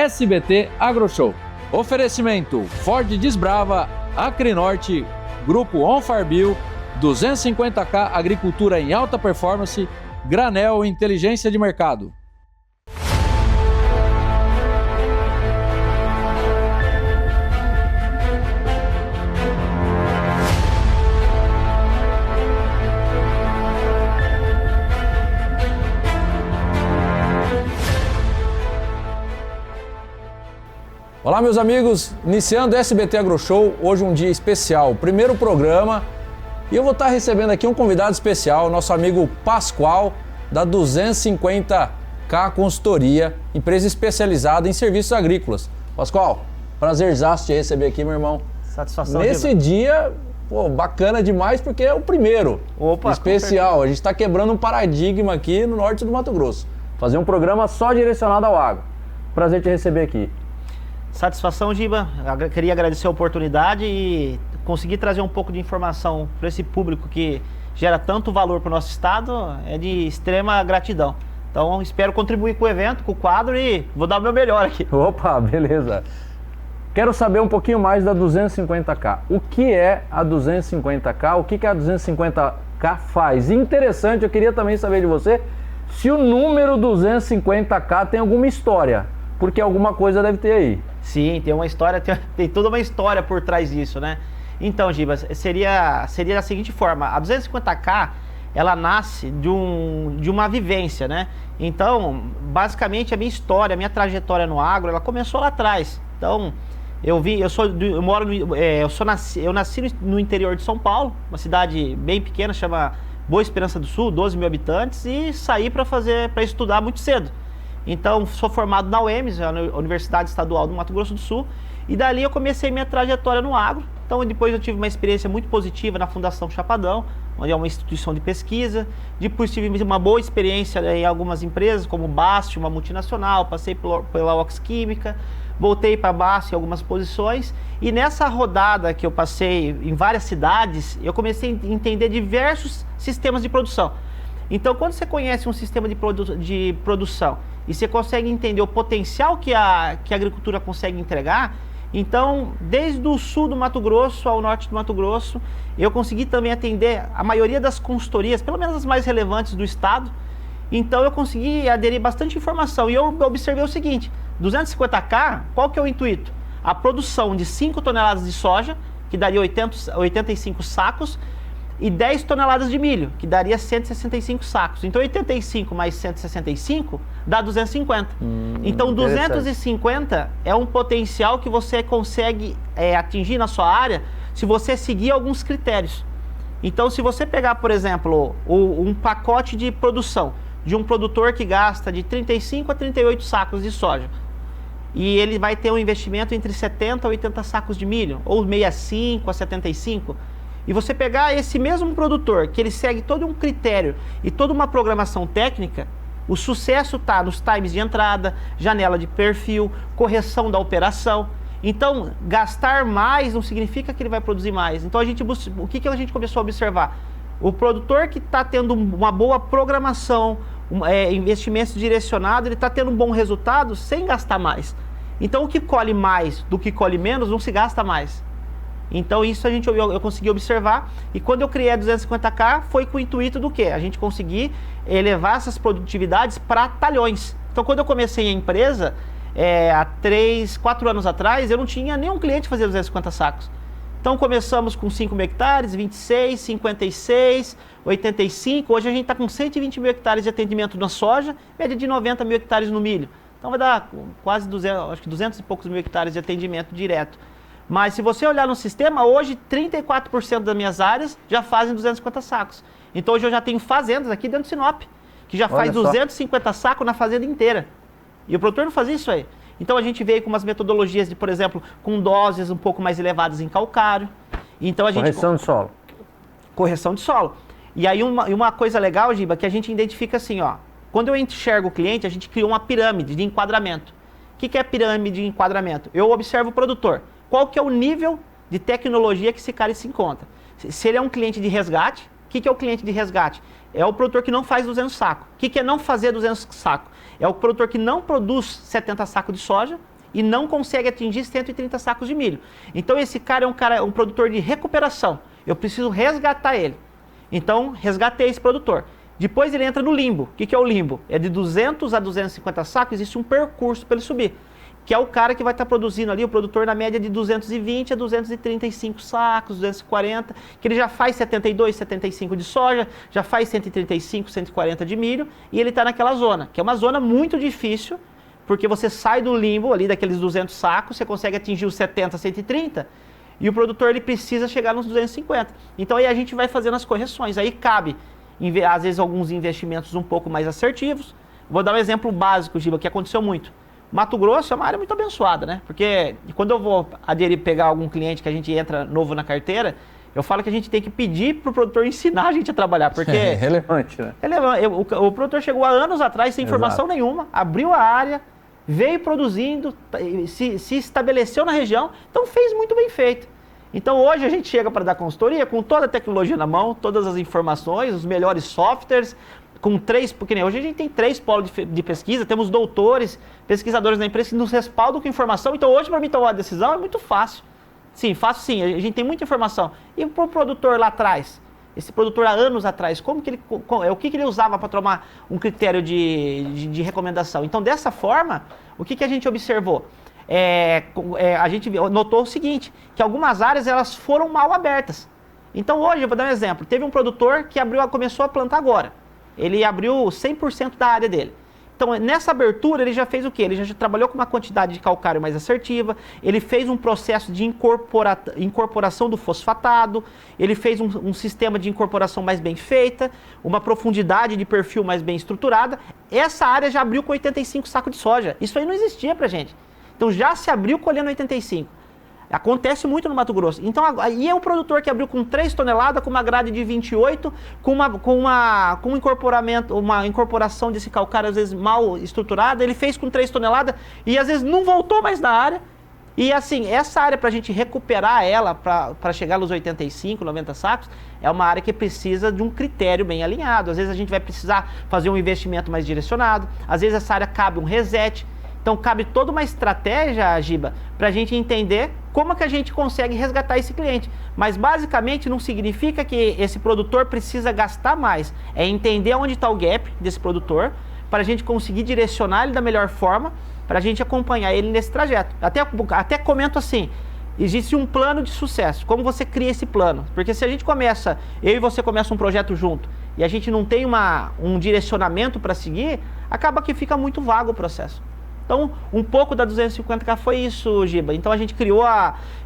SBT AgroShow. Oferecimento Ford Desbrava, Acrinorte, Grupo OnFarBio, 250K Agricultura em Alta Performance, Granel Inteligência de Mercado. Olá, meus amigos, iniciando o SBT AgroShow, hoje um dia especial, primeiro programa, e eu vou estar recebendo aqui um convidado especial, nosso amigo Pascoal, da 250K Consultoria, empresa especializada em serviços agrícolas. Pascoal, prazerzaço te receber aqui, meu irmão. Satisfação. Nesse dia, pô, bacana demais, porque é o primeiro. Opa, especial. A gente está quebrando um paradigma aqui no norte do Mato Grosso. Fazer um programa só direcionado ao agro. Prazer te receber aqui. Satisfação, Giba. Eu queria agradecer a oportunidade e conseguir trazer um pouco de informação para esse público que gera tanto valor para o nosso estado, é de extrema gratidão. Então, espero contribuir com o evento, com o quadro e vou dar o meu melhor aqui. Opa, beleza. Quero saber um pouquinho mais da 250K. O que é a 250K? O que a 250K faz? Interessante, eu queria também saber de você se o número 250K tem alguma história, porque alguma coisa deve ter aí. Sim, tem uma história, tem toda uma história por trás disso, né? Então, Giba, seria da seguinte forma, a 250K, ela nasce de uma vivência, né? Então, basicamente, a minha história, a minha trajetória no agro, ela começou lá atrás. Então, eu nasci no interior de São Paulo, uma cidade bem pequena, chama Boa Esperança do Sul, 12 mil habitantes, e saí para estudar muito cedo. Então, sou formado na UEMS, a Universidade Estadual do Mato Grosso do Sul, e dali eu comecei minha trajetória no agro. Então, depois eu tive uma experiência muito positiva na Fundação Chapadão, onde é uma instituição de pesquisa. Depois tive uma boa experiência em algumas empresas, como Bast, uma multinacional, passei pela Ox Química, voltei para Bast em algumas posições. E nessa rodada que eu passei em várias cidades, eu comecei a entender diversos sistemas de produção. Então, quando você conhece um sistema de produção e você consegue entender o potencial que a agricultura consegue entregar, então, desde o sul do Mato Grosso ao norte do Mato Grosso, eu consegui também atender a maioria das consultorias, pelo menos as mais relevantes do estado. Então, eu consegui aderir bastante informação. E eu observei o seguinte, 250K, qual que é o intuito? A produção de 5 toneladas de soja, que daria 85 sacos, e 10 toneladas de milho, que daria 165 sacos. Então, 85 mais 165 dá 250. Então, 250 é um potencial que você consegue atingir na sua área se você seguir alguns critérios. Então, se você pegar, por exemplo, um pacote de produção de um produtor que gasta de 35 a 38 sacos de soja, e ele vai ter um investimento entre 70 a 80 sacos de milho, ou 65 a 75, e você pegar esse mesmo produtor, que ele segue todo um critério e toda uma programação técnica, o sucesso está nos times de entrada, janela de perfil, correção da operação. Então, gastar mais não significa que ele vai produzir mais. Então, o que a gente começou a observar? O produtor que está tendo uma boa programação, investimentos direcionados, ele está tendo um bom resultado sem gastar mais. Então, o que colhe mais do que colhe menos, não se gasta mais. Então, isso eu consegui observar, e quando eu criei a 250K, foi com o intuito do quê? A gente conseguir elevar essas produtividades para talhões. Então, quando eu comecei a empresa, há 4 anos atrás, eu não tinha nenhum cliente fazer 250 sacos. Então, começamos com 5 mil hectares, 26, 56, 85, hoje a gente está com 120 mil hectares de atendimento na soja, média de 90 mil hectares no milho. Então, vai dar quase 200 e poucos mil hectares de atendimento direto. Mas se você olhar no sistema, hoje 34% das minhas áreas já fazem 250 sacos. Então hoje eu já tenho fazendas aqui dentro de Sinop, que já faz 250 sacos na fazenda inteira. E o produtor não fazia isso aí. Então a gente veio com umas metodologias de, por exemplo, com doses um pouco mais elevadas em calcário. Então, correção de solo. Correção de solo. E aí uma coisa legal, Giba, que a gente identifica assim, ó. Quando eu enxergo o cliente, a gente criou uma pirâmide de enquadramento. O que é pirâmide de enquadramento? Eu observo o produtor. Qual que é o nível de tecnologia que esse cara se encontra? Se ele é um cliente de resgate, o que é o cliente de resgate? É o produtor que não faz 200 sacos. O que é não fazer 200 sacos? É o produtor que não produz 70 sacos de soja e não consegue atingir 130 sacos de milho. Então esse cara é um produtor de recuperação. Eu preciso resgatar ele. Então resgatei esse produtor. Depois ele entra no limbo. O que é o limbo? É de 200 a 250 sacos, existe um percurso para ele subir. Que é o cara que vai estar produzindo ali, o produtor na média de 220 a 235 sacos, 240, que ele já faz 72, 75 de soja, já faz 135, 140 de milho, e ele está naquela zona, que é uma zona muito difícil, porque você sai do limbo ali, daqueles 200 sacos, você consegue atingir os 70, 130, e o produtor ele precisa chegar nos 250. Então aí a gente vai fazendo as correções, aí cabe, às vezes, alguns investimentos um pouco mais assertivos. Vou dar um exemplo básico, Giba, que aconteceu muito. Mato Grosso é uma área muito abençoada, né? Porque quando eu vou pegar algum cliente que a gente entra novo na carteira, eu falo que a gente tem que pedir para o produtor ensinar a gente a trabalhar, porque... É relevante, né? O produtor chegou há anos atrás sem informação nenhuma, abriu a área, veio produzindo, se estabeleceu na região, então fez muito bem feito. Então hoje a gente chega para dar consultoria com toda a tecnologia na mão, todas as informações, os melhores softwares, com 3, porque hoje a gente tem 3 polos de pesquisa, temos doutores, pesquisadores da empresa que nos respaldam com informação. Então hoje para mim tomar uma decisão é muito fácil. Sim, fácil sim, a gente tem muita informação. E para o produtor lá atrás, esse produtor há anos atrás, o que ele usava para tomar um critério de recomendação? Então dessa forma, o que a gente observou? A gente notou o seguinte, que algumas áreas elas foram mal abertas. Então hoje, eu vou dar um exemplo, teve um produtor que começou a plantar agora. Ele abriu 100% da área dele. Então, nessa abertura, ele já fez o quê? Ele já trabalhou com uma quantidade de calcário mais assertiva, ele fez um processo de incorporação do fosfatado, ele fez um sistema de incorporação mais bem feita, uma profundidade de perfil mais bem estruturada. Essa área já abriu com 85 sacos de soja. Isso aí não existia pra gente. Então, já se abriu colhendo 85. Acontece muito no Mato Grosso. Então, aí é um produtor que abriu com 3 toneladas, com uma grade de 28, com incorporamento, uma incorporação desse calcário às vezes mal estruturada, ele fez com 3 toneladas e às vezes não voltou mais na área. E assim, essa área para a gente recuperar ela, para chegar nos 85, 90 sacos, é uma área que precisa de um critério bem alinhado. Às vezes a gente vai precisar fazer um investimento mais direcionado, às vezes essa área cabe um reset. Então cabe toda uma estratégia, Giba, para a gente entender como que a gente consegue resgatar esse cliente. Mas basicamente não significa que esse produtor precisa gastar mais. É entender onde está o gap desse produtor, para a gente conseguir direcionar ele da melhor forma, para a gente acompanhar ele nesse trajeto. Até comento assim, existe um plano de sucesso. Como você cria esse plano? Porque se a gente eu e você começa um projeto junto, e a gente não tem um direcionamento para seguir, acaba que fica muito vago o processo. Então, um pouco da 250K foi isso, Giba. Então, a gente criou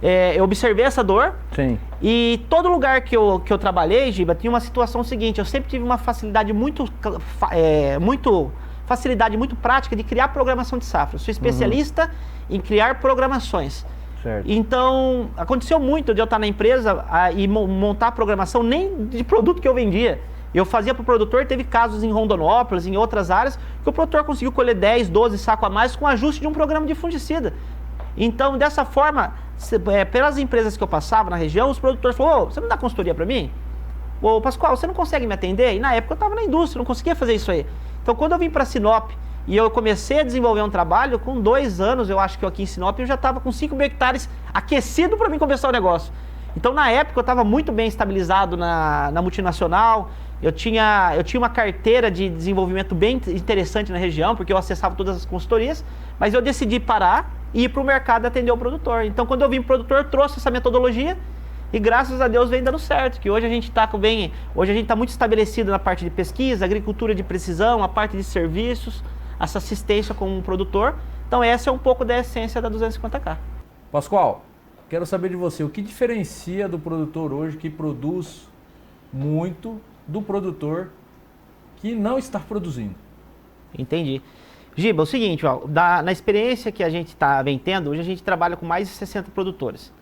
eu observei essa dor. Sim. E todo lugar que eu trabalhei, Giba, tinha uma situação seguinte. Eu sempre tive uma facilidade muito prática de criar programação de safra. Eu sou especialista em criar programações. Certo. Então, aconteceu muito de eu estar na empresa e montar a programação nem de produto que eu vendia. Eu fazia para o produtor, teve casos em Rondonópolis, em outras áreas, que o produtor conseguiu colher 10, 12 sacos a mais com ajuste de um programa de fungicida. Então, dessa forma, pelas empresas que eu passava na região, os produtores falaram: você não dá consultoria para mim? Ô, Pascoal, você não consegue me atender? E na época eu estava na indústria, não conseguia fazer isso aí. Então, quando eu vim para Sinop e eu comecei a desenvolver um trabalho, com 2 anos, eu acho que aqui em Sinop, eu já estava com 5 mil hectares aquecido para mim começar o negócio. Então, na época, eu estava muito bem estabilizado na multinacional. Eu tinha uma carteira de desenvolvimento bem interessante na região, porque eu acessava todas as consultorias, mas eu decidi parar e ir para o mercado atender o produtor. Então, quando eu vim para o produtor, trouxe essa metodologia e, graças a Deus, vem dando certo. Que hoje a gente está muito estabelecido na parte de pesquisa, agricultura de precisão, a parte de serviços, essa assistência com o produtor. Então, essa é um pouco da essência da 250K. Pascoal, quero saber de você, o que diferencia do produtor hoje que produz muito do produtor que não está produzindo? Entendi. Giba, é o seguinte, na experiência que a gente vem tendo, hoje a gente trabalha com mais de 60 produtores.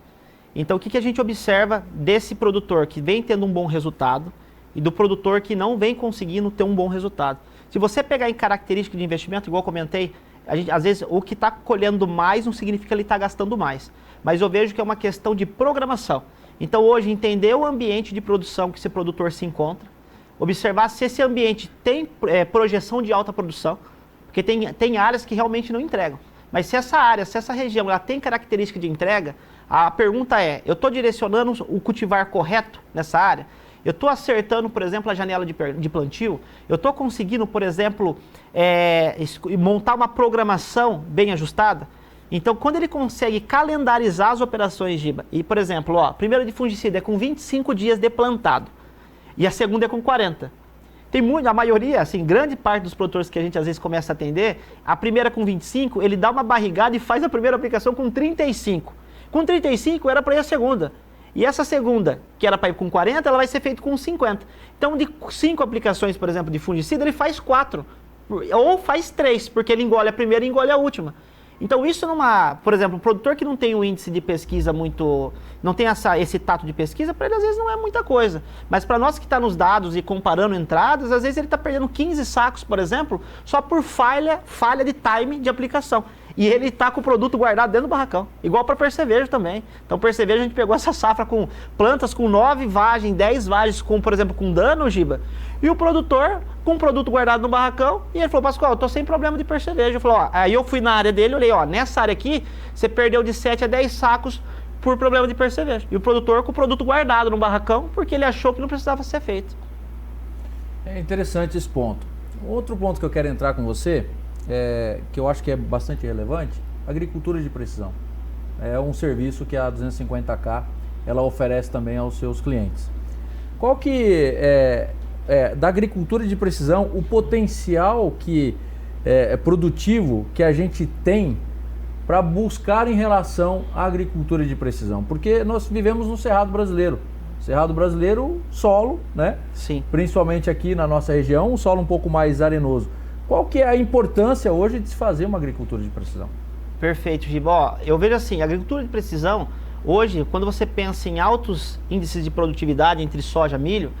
Então, o que a gente observa desse produtor que vem tendo um bom resultado e do produtor que não vem conseguindo ter um bom resultado? Se você pegar em característica de investimento, igual eu comentei, às vezes o que está colhendo mais não significa que ele está gastando mais. Mas eu vejo que é uma questão de programação. Então, hoje, entender o ambiente de produção que esse produtor se encontra, observar se esse ambiente tem projeção de alta produção, porque tem áreas que realmente não entregam. Mas se essa área, se essa região, ela tem característica de entrega, a pergunta é, eu estou direcionando o cultivar correto nessa área? Eu estou acertando, por exemplo, a janela de plantio? Eu estou conseguindo, por exemplo, montar uma programação bem ajustada? Então, quando ele consegue calendarizar as operações, Giba, e, por exemplo, a primeira de fungicida é com 25 dias de plantado e a segunda é com 40. A maioria, assim, grande parte dos produtores que a gente às vezes começa a atender, a primeira com 25, ele dá uma barrigada e faz a primeira aplicação com 35. Com 35 era para ir a segunda. E essa segunda, que era para ir com 40, ela vai ser feita com 50. Então, de 5 aplicações, por exemplo, de fungicida, ele faz 4. Ou faz 3, porque ele engole a primeira e engole a última. Então, isso por exemplo, um produtor que não tem um índice de pesquisa muito, não tem esse tato de pesquisa, para ele às vezes não é muita coisa. Mas para nós que está nos dados e comparando entradas, às vezes ele está perdendo 15 sacos, por exemplo, só por falha de time de aplicação. E ele está com o produto guardado dentro do barracão. Igual para percevejo também. Então, percevejo, a gente pegou essa safra com plantas com 9 vagens, 10 vagens, por exemplo, com dano, Giba. E o produtor com o produto guardado no barracão. E ele falou, Pascoal, eu tô sem problema de percevejo. Eu falei, ó, aí eu fui na área dele, olhei, ó, nessa área aqui, você perdeu de 7 a 10 sacos por problema de percevejo. E o produtor com o produto guardado no barracão, porque ele achou que não precisava ser feito. É interessante esse ponto. Outro ponto que eu quero entrar com você, que eu acho que é bastante relevante, agricultura de precisão. É um serviço que a 250K ela oferece também aos seus clientes. Qual que da agricultura de precisão, o potencial produtivo que a gente tem para buscar em relação à agricultura de precisão? Porque nós vivemos no Cerrado Brasileiro. Cerrado Brasileiro, solo, né? Sim. Principalmente aqui na nossa região, um solo um pouco mais arenoso. Qual que é a importância hoje de se fazer uma agricultura de precisão? Perfeito, Giba. Ó, eu vejo assim, a agricultura de precisão, hoje, quando você pensa em altos índices de produtividade entre soja e milho,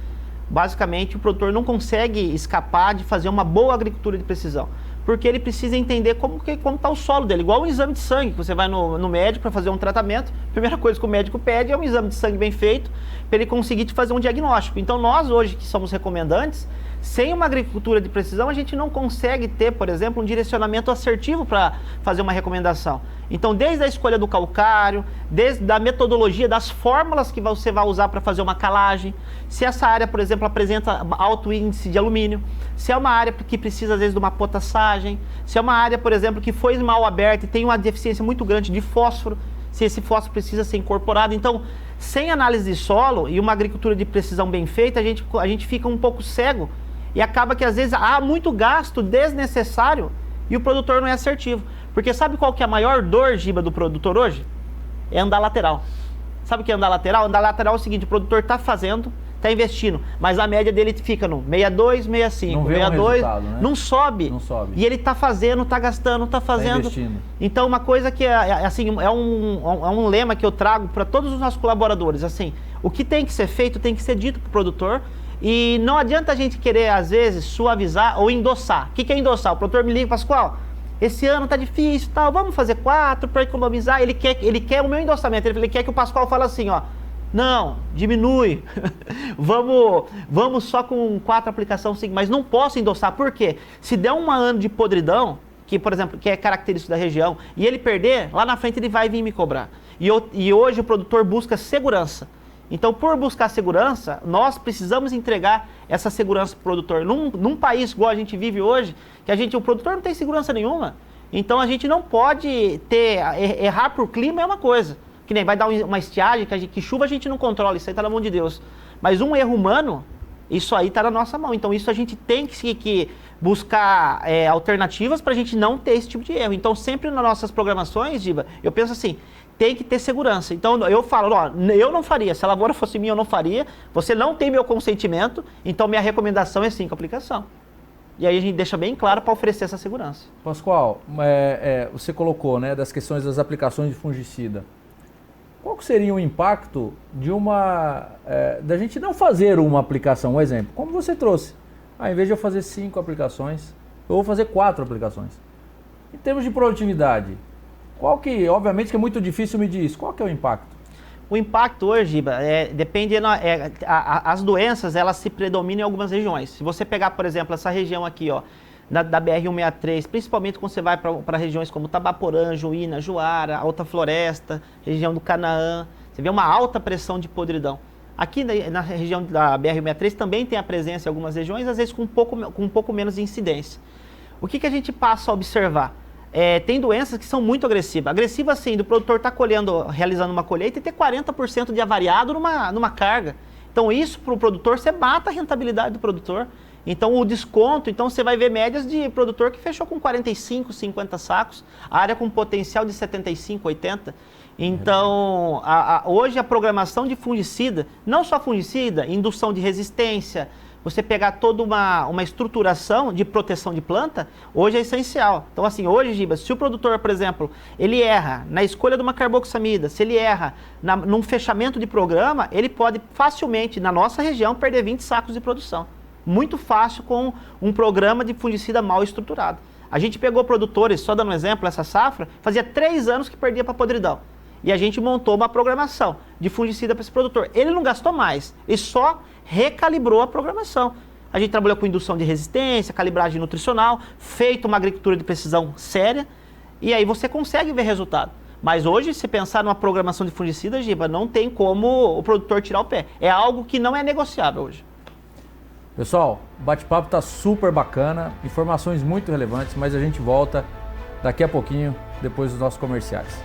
basicamente o produtor não consegue escapar de fazer uma boa agricultura de precisão. Porque ele precisa entender como está o solo dele. Igual um exame de sangue, que você vai no médico para fazer um tratamento, a primeira coisa que o médico pede é um exame de sangue bem feito, para ele conseguir te fazer um diagnóstico. Então nós hoje, que somos recomendantes, sem uma agricultura de precisão, a gente não consegue ter, por exemplo, um direcionamento assertivo para fazer uma recomendação. Então, desde a escolha do calcário, desde a metodologia, das fórmulas que você vai usar para fazer uma calagem, se essa área, por exemplo, apresenta alto índice de alumínio, se é uma área que precisa, às vezes, de uma potassagem, se é uma área, por exemplo, que foi mal aberta e tem uma deficiência muito grande de fósforo, se esse fósforo precisa ser incorporado. Então, sem análise de solo e uma agricultura de precisão bem feita, a gente fica um pouco cego e acaba que, às vezes, há muito gasto desnecessário e o produtor não é assertivo. Porque sabe qual que é a maior dor, Giba, do produtor hoje? É andar lateral. Sabe o que é andar lateral? Andar lateral é o seguinte, o produtor está fazendo, está investindo, mas a média dele fica no 62, 65, não 62, né? Não sobe. E ele está fazendo, está gastando, está fazendo. Tá investindo. Então, uma coisa que assim, é um lema que eu trago para todos os nossos colaboradores, assim, o que tem que ser feito tem que ser dito para o produtor. E não adianta a gente querer, às vezes, suavizar ou endossar. O que é endossar? O produtor me liga, Pascoal, esse ano tá difícil, tal, vamos fazer 4 para economizar. Ele quer o meu endossamento, ele quer que o Pascoal fale assim, ó, não, diminui, vamos só com 4 aplicações, mas não posso endossar. Por quê? Se der um ano de podridão, que, por exemplo, que é característico da região, e ele perder, lá na frente ele vai vir me cobrar. E hoje o produtor busca segurança. Então, por buscar segurança, nós precisamos entregar essa segurança para o produtor. Num país igual a gente vive hoje, que o produtor não tem segurança nenhuma. Então, a gente não pode errar por clima é uma coisa. Que nem vai dar uma estiagem, que chuva a gente não controla, isso aí está na mão de Deus. Mas um erro humano, isso aí está na nossa mão. Então, isso a gente tem que buscar alternativas para a gente não ter esse tipo de erro. Então, sempre nas nossas programações, Giba, eu penso assim, tem que ter segurança. Então, eu falo, ó, eu não faria, se a lavoura fosse minha, eu não faria, você não tem meu consentimento, então minha recomendação é 5 aplicação. E aí a gente deixa bem claro para oferecer essa segurança. Pascoal, você colocou, né, das questões das aplicações de fungicida. Qual que seria o impacto de da gente não fazer uma aplicação? Um exemplo, como você trouxe, em vez de eu fazer 5 aplicações, eu vou fazer 4 aplicações. Em termos de produtividade, obviamente que é muito difícil medir isso, qual que é o impacto? O impacto hoje, Giba, depende, as doenças, elas se predominam em algumas regiões. Se você pegar, por exemplo, essa região aqui, ó, da BR-163, principalmente quando você vai para regiões como Tabaporã, Juína, Juara, Alta Floresta, região do Canaã, você vê uma alta pressão de podridão. Aqui na região da BR-163 também tem a presença em algumas regiões, às vezes com um pouco menos de incidência. O que a gente passa a observar? Tem doenças que são muito agressivas. Agressiva assim, do produtor estar realizando uma colheita e ter 40% de avariado numa carga. Então isso para o produtor, você mata a rentabilidade do produtor. Então o desconto, você vai ver médias de produtor que fechou com 45, 50 sacos, área com potencial de 75, 80. Então hoje a programação de fungicida, não só fungicida, indução de resistência, você pegar toda uma estruturação de proteção de planta, hoje é essencial. Então assim, hoje, Giba, se o produtor, por exemplo, ele erra na escolha de uma carboxamida, se ele erra num fechamento de programa, ele pode facilmente, na nossa região, perder 20 sacos de produção. Muito fácil com um programa de fungicida mal estruturado. A gente pegou produtores, só dando um exemplo, essa safra, fazia 3 anos que perdia para podridão. E a gente montou uma programação de fungicida para esse produtor. Ele não gastou mais, ele só recalibrou a programação. A gente trabalhou com indução de resistência, calibragem nutricional, feito uma agricultura de precisão séria, e aí você consegue ver resultado. Mas hoje, se pensar numa programação de fungicida, Giba, não tem como o produtor tirar o pé. É algo que não é negociável hoje. Pessoal, o bate-papo está super bacana, informações muito relevantes, mas a gente volta daqui a pouquinho, depois dos nossos comerciais.